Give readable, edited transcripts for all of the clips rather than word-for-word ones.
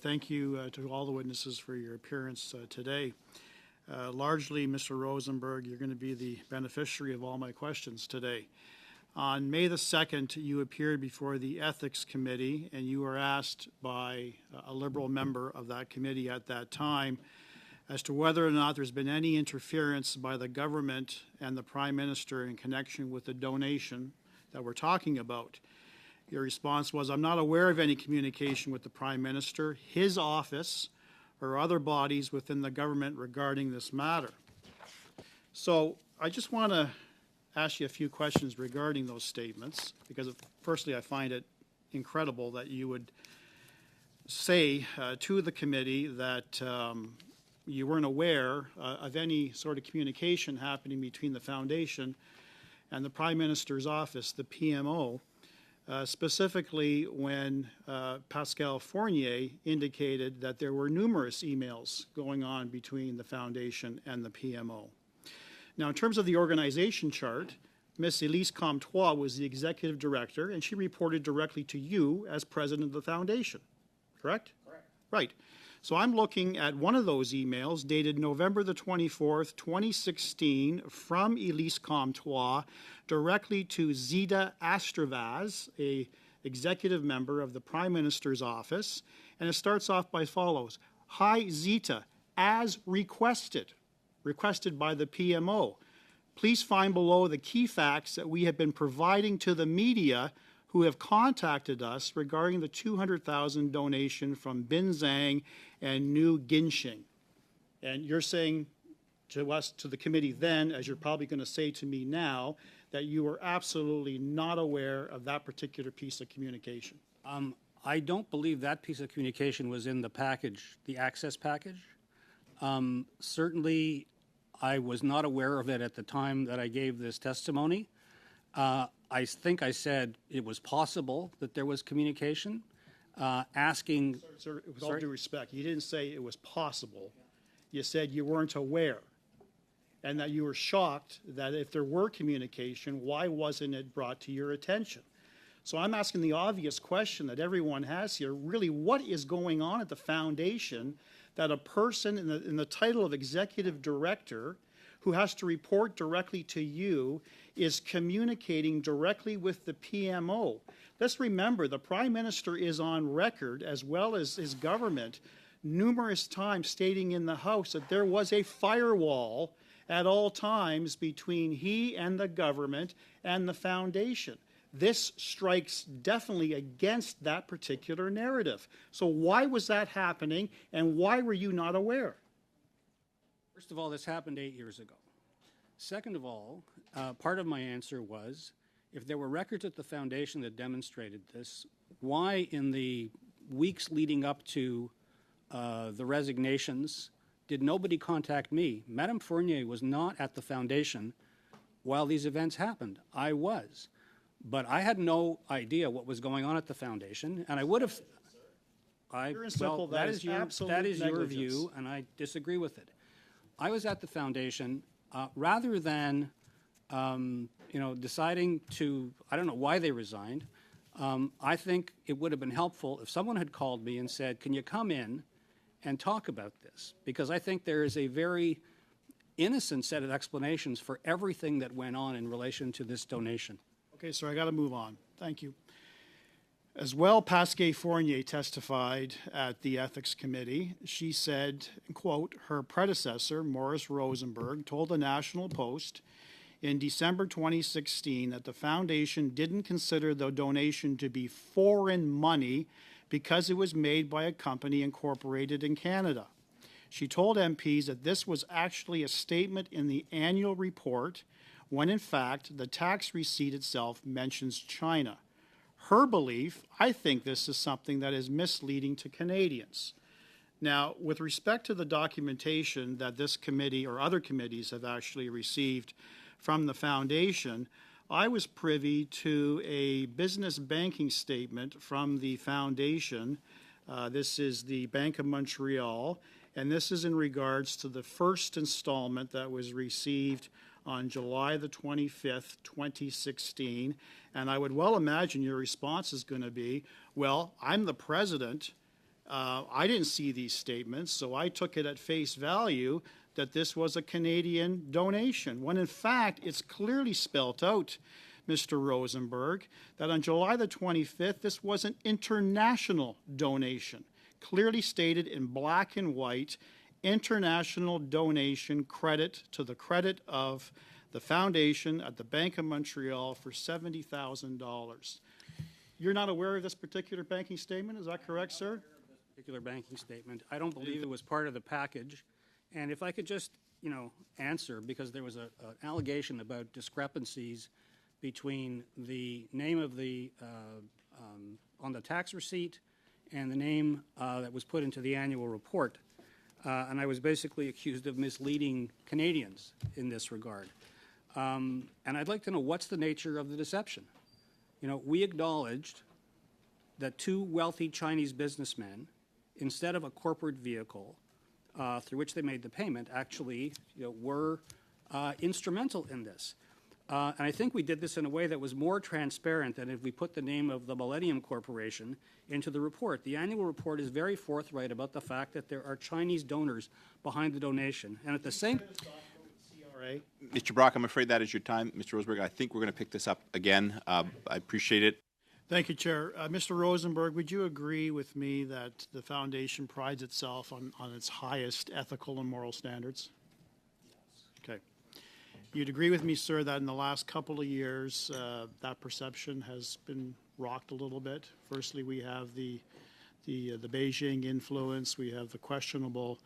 thank you to all the witnesses for your appearance today. Largely, Mr. Rosenberg, you're going to be the beneficiary of all my questions today. On May the 2nd, you appeared before the Ethics Committee, and you were asked by a Liberal member of that committee at that time as to whether or not there's been any interference by the government and the Prime Minister in connection with the donation that we're talking about. Your response was, I'm not aware of any communication with the Prime Minister, his office, or other bodies within the government regarding this matter. So I just want to ask you a few questions regarding those statements, because firstly, I find it incredible that you would say to the committee that you weren't aware of any sort of communication happening between the Foundation and the Prime Minister's office, the PMO, specifically when Pascal Fournier indicated that there were numerous emails going on between the Foundation and the PMO. Now, in terms of the organization chart, Ms. Elise Comtois was the executive director, and she reported directly to you as president of the Foundation, correct? Correct. Right. So I'm looking at one of those emails dated November the 24th, 2016, from Elise Comtois directly to Zita Astravaz, a executive member of the Prime Minister's office, and it starts off by follows. Hi, Zita, as requested by the PMO. Please find below the key facts that we have been providing to the media who have contacted us regarding the 200,000 donation from Bin Zhang and New Ginshing. And you're saying to us, to the committee then, as you're probably going to say to me now, that you were absolutely not aware of that particular piece of communication. I don't believe that piece of communication was in the package, the access package. Certainly, I was not aware of it at the time that I gave this testimony. I think I said it was possible that there was communication, asking... Sir, with all due respect, you didn't say it was possible. You said you weren't aware, and that you were shocked that if there were communication, why wasn't it brought to your attention? So I'm asking the obvious question that everyone has here, really, what is going on at the Foundation that a person in the title of executive director who has to report directly to you is communicating directly with the PMO? Let's remember, the Prime Minister is on record, as well as his government, numerous times stating in the House that there was a firewall at all times between he and the government and the Foundation. This strikes definitely against that particular narrative. So why was that happening, and why were you not aware? First of all, this happened 8 years ago. Second of all, part of my answer was, if there were records at the Foundation that demonstrated this, why in the weeks leading up to the resignations did nobody contact me? Madame Fournier was not at the Foundation while these events happened. I was. But I had no idea what was going on at the Foundation, and I would have... Well, that is your view, and I disagree with it. I was at the Foundation rather than, deciding to... I don't know why they resigned. I think it would have been helpful if someone had called me and said, can you come in and talk about this? Because I think there is a very innocent set of explanations for everything that went on in relation to this donation. Okay, sir, I got to move on. Thank you. As well, Pascal Fournier testified at the Ethics Committee. She said, quote, her predecessor, Maurice Rosenberg, told the National Post in December 2016 that the Foundation didn't consider the donation to be foreign money because it was made by a company incorporated in Canada. She told MPs that this was actually a statement in the annual report when in fact the tax receipt itself mentions China. Her belief, I think this is something that is misleading to Canadians. Now, with respect to the documentation that this committee or other committees have actually received from the Foundation, I was privy to a business banking statement from the Foundation. This is the Bank of Montreal, and this is in regards to the first installment that was received on July the 25th, 2016, and I would well imagine your response is going to be, well, I'm the president I didn't see these statements, so I took it at face value that this was a Canadian donation, when in fact it's clearly spelt out, Mr. Rosenberg, that on July the 25th, this was an international donation, clearly stated in black and white, international donation credit to the credit of the foundation at the Bank of Montreal for $70,000. You're not aware of this particular banking statement, is that correct, sir? Particular banking statement. I don't believe it was part of the package. And if I could just, answer, because there was an allegation about discrepancies between the name of the, on the tax receipt and the name that was put into the annual report. And I was basically accused of misleading Canadians in this regard. And I'd like to know, what's the nature of the deception? We acknowledged that two wealthy Chinese businessmen, instead of a corporate vehicle through which they made the payment, actually were instrumental in this. And I think we did this in a way that was more transparent than if we put the name of the Millennium Corporation into the report. The annual report is very forthright about the fact that there are Chinese donors behind the donation. And at the same Mr. Brock, I'm afraid that is your time. Mr. Rosenberg, I think we're going to pick this up again. I appreciate it. Thank you, Chair. Mr. Rosenberg, would you agree with me that the foundation prides itself on its highest ethical and moral standards? Yes. Okay. You'd agree with me, sir, that in the last couple of years, that perception has been rocked a little bit. Firstly, we have the Beijing influence. We have the questionable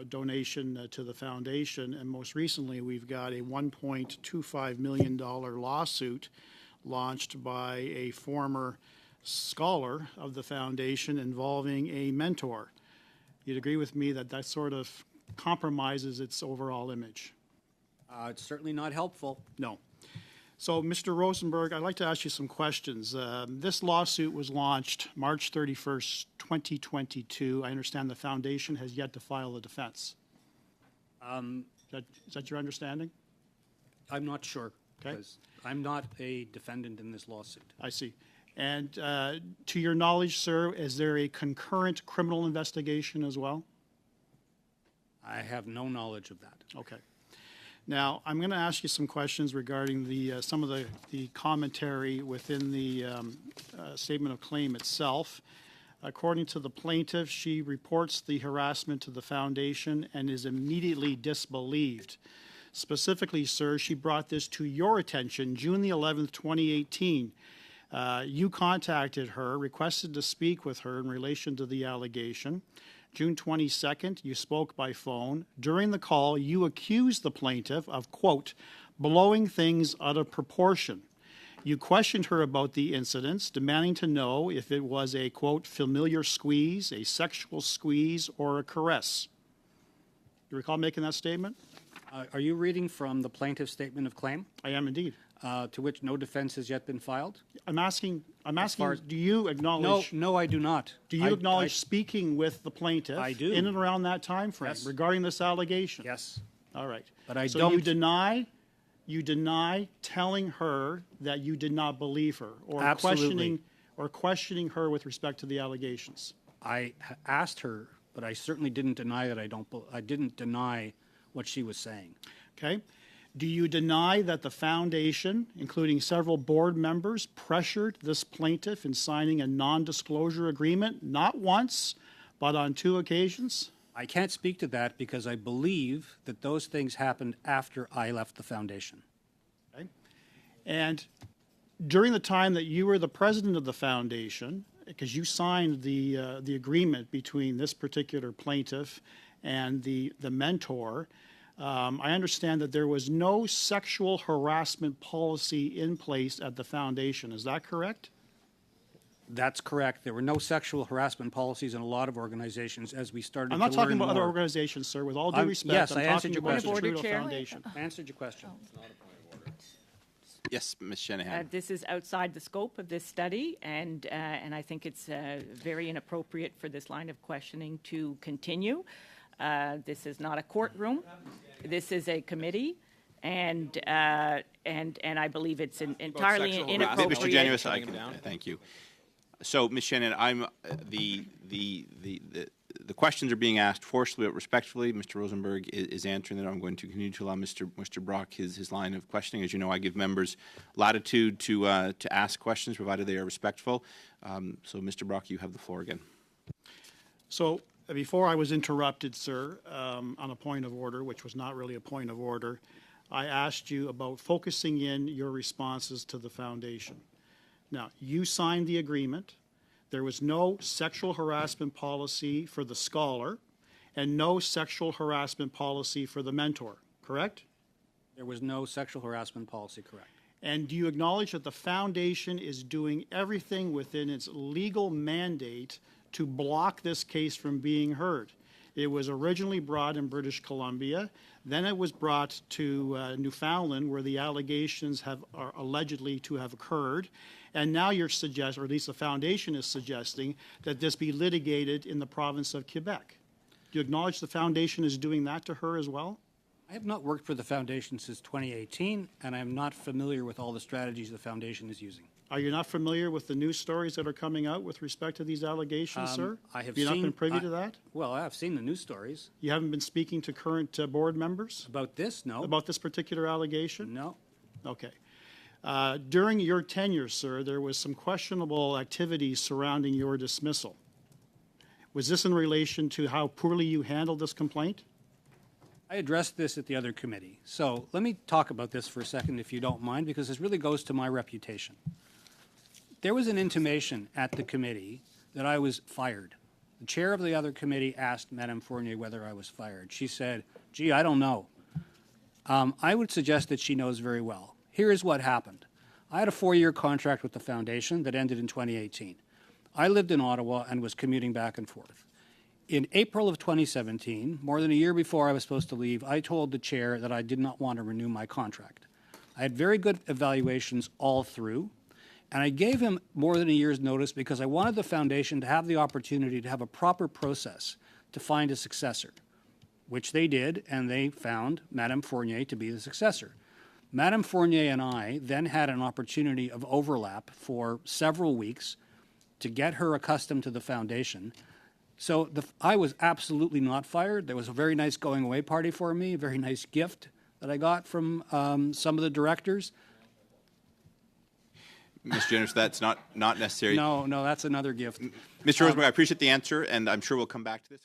donation to the foundation, and most recently we've got a $1.25 million lawsuit launched by a former scholar of the foundation involving a mentor. You'd agree with me that that sort of compromises its overall image? It's certainly not helpful. No. So, Mr. Rosenberg, I'd like to ask you some questions. This lawsuit was launched March 31st, 2022. I understand the foundation has yet to file a defense. Is that your understanding? I'm not sure. Okay. Because I'm not a defendant in this lawsuit. I see. And to your knowledge, sir, is there a concurrent criminal investigation as well? I have no knowledge of that. Okay. Now, I'm going to ask you some questions regarding some of the commentary within the statement of claim itself. According to the plaintiff, she reports the harassment to the foundation and is immediately disbelieved. Specifically, sir, she brought this to your attention June the 11th, 2018. You contacted her, requested to speak with her in relation to the allegation. June 22nd, you spoke by phone. During the call, you accused the plaintiff of, quote, blowing things out of proportion. You questioned her about the incidents, demanding to know if it was a, quote, familiar squeeze, a sexual squeeze, or a caress. Do you recall making that statement? Are you reading from the plaintiff's statement of claim? I am indeed. To which no defense has yet been filed? I'm asking, do you acknowledge? No, I do not. Do you acknowledge speaking with the plaintiff? I do. In and around that time frame, Yes. Regarding this allegation? Yes. All right. But I so don't. You deny telling her that you did not believe her, or Absolutely. questioning her with respect to the allegations. I asked her, but I certainly didn't deny that I didn't deny what she was saying. Okay. Do you deny that the foundation, including several board members, pressured this plaintiff in signing a non-disclosure agreement, not once, but on 2 occasions? I can't speak to that because I believe that those things happened after I left the foundation. Okay. And during the time that you were the president of the foundation, because you signed the agreement between this particular plaintiff and the mentor, I understand that there was no sexual harassment policy in place at the foundation. Is that correct? That's correct. There were no sexual harassment policies in a lot of organizations as we started to learn more. I'm not talking about other organizations, sir. With all due respect, yes, I'm I answered talking your about the question. Trudeau Foundation. I answered your question. Yes, Ms. Shanahan. This is outside the scope of this study, and I think it's very inappropriate for this line of questioning to continue. This is not a courtroom. This is a committee, and I believe it's entirely inappropriate. Mr. Januous, thank you. So, Ms. Shannon, I'm the questions are being asked forcefully but respectfully. Mr. Rosenberg is answering them. I'm going to continue to allow Mr. Brock his line of questioning. As you know, I give members latitude to ask questions, provided they are respectful. So, Mr. Brock, you have the floor again. So before I was interrupted, sir, on a point of order, which was not really a point of order, I asked you about focusing in your responses to the foundation. Now, you signed the agreement. There was no sexual harassment policy for the scholar and no sexual harassment policy for the mentor, correct? There was no sexual harassment policy, correct? And do you acknowledge that the foundation is doing everything within its legal mandate to block this case from being heard? It was originally brought in British Columbia. Then it was brought to Newfoundland, where the allegations are allegedly to have occurred. And now you're suggesting, or at least the foundation is suggesting, that this be litigated in the province of Quebec. Do you acknowledge the foundation is doing that to her as well? I have not worked for the foundation since 2018, and I am not familiar with all the strategies the foundation is using. Are you not familiar with the news stories that are coming out with respect to these allegations, sir? I have you not seen- been privy to that? Well, I have seen the news stories. You haven't been speaking to current board members About this, no. about this particular allegation? No. Okay. During your tenure, sir, there was some questionable activities surrounding your dismissal. Was this in relation to how poorly you handled this complaint? I addressed this at the other committee. So let me talk about this for a second, if you don't mind, because this really goes to my reputation. There was an intimation at the committee that I was fired. The chair of the other committee asked Madame Fournier whether I was fired. She said, gee, I don't know. I would suggest that she knows very well. Here is what happened. I had a 4-year contract with the foundation that ended in 2018. I lived in Ottawa and was commuting back and forth. In April of 2017, more than a year before I was supposed to leave, I told the chair that I did not want to renew my contract. I had very good evaluations all through, and I gave him more than a year's notice because I wanted the foundation to have the opportunity to have a proper process to find a successor, which they did, and they found Madame Fournier to be the successor. Madame Fournier and I then had an opportunity of overlap for several weeks to get her accustomed to the foundation. So I was absolutely not fired. There was a very nice going away party for me, a very nice gift that I got from some of the directors. Mr. Jenner, that's not necessary. No, that's another gift. Mr. Rosenberg, I appreciate the answer, and I'm sure we'll come back to this.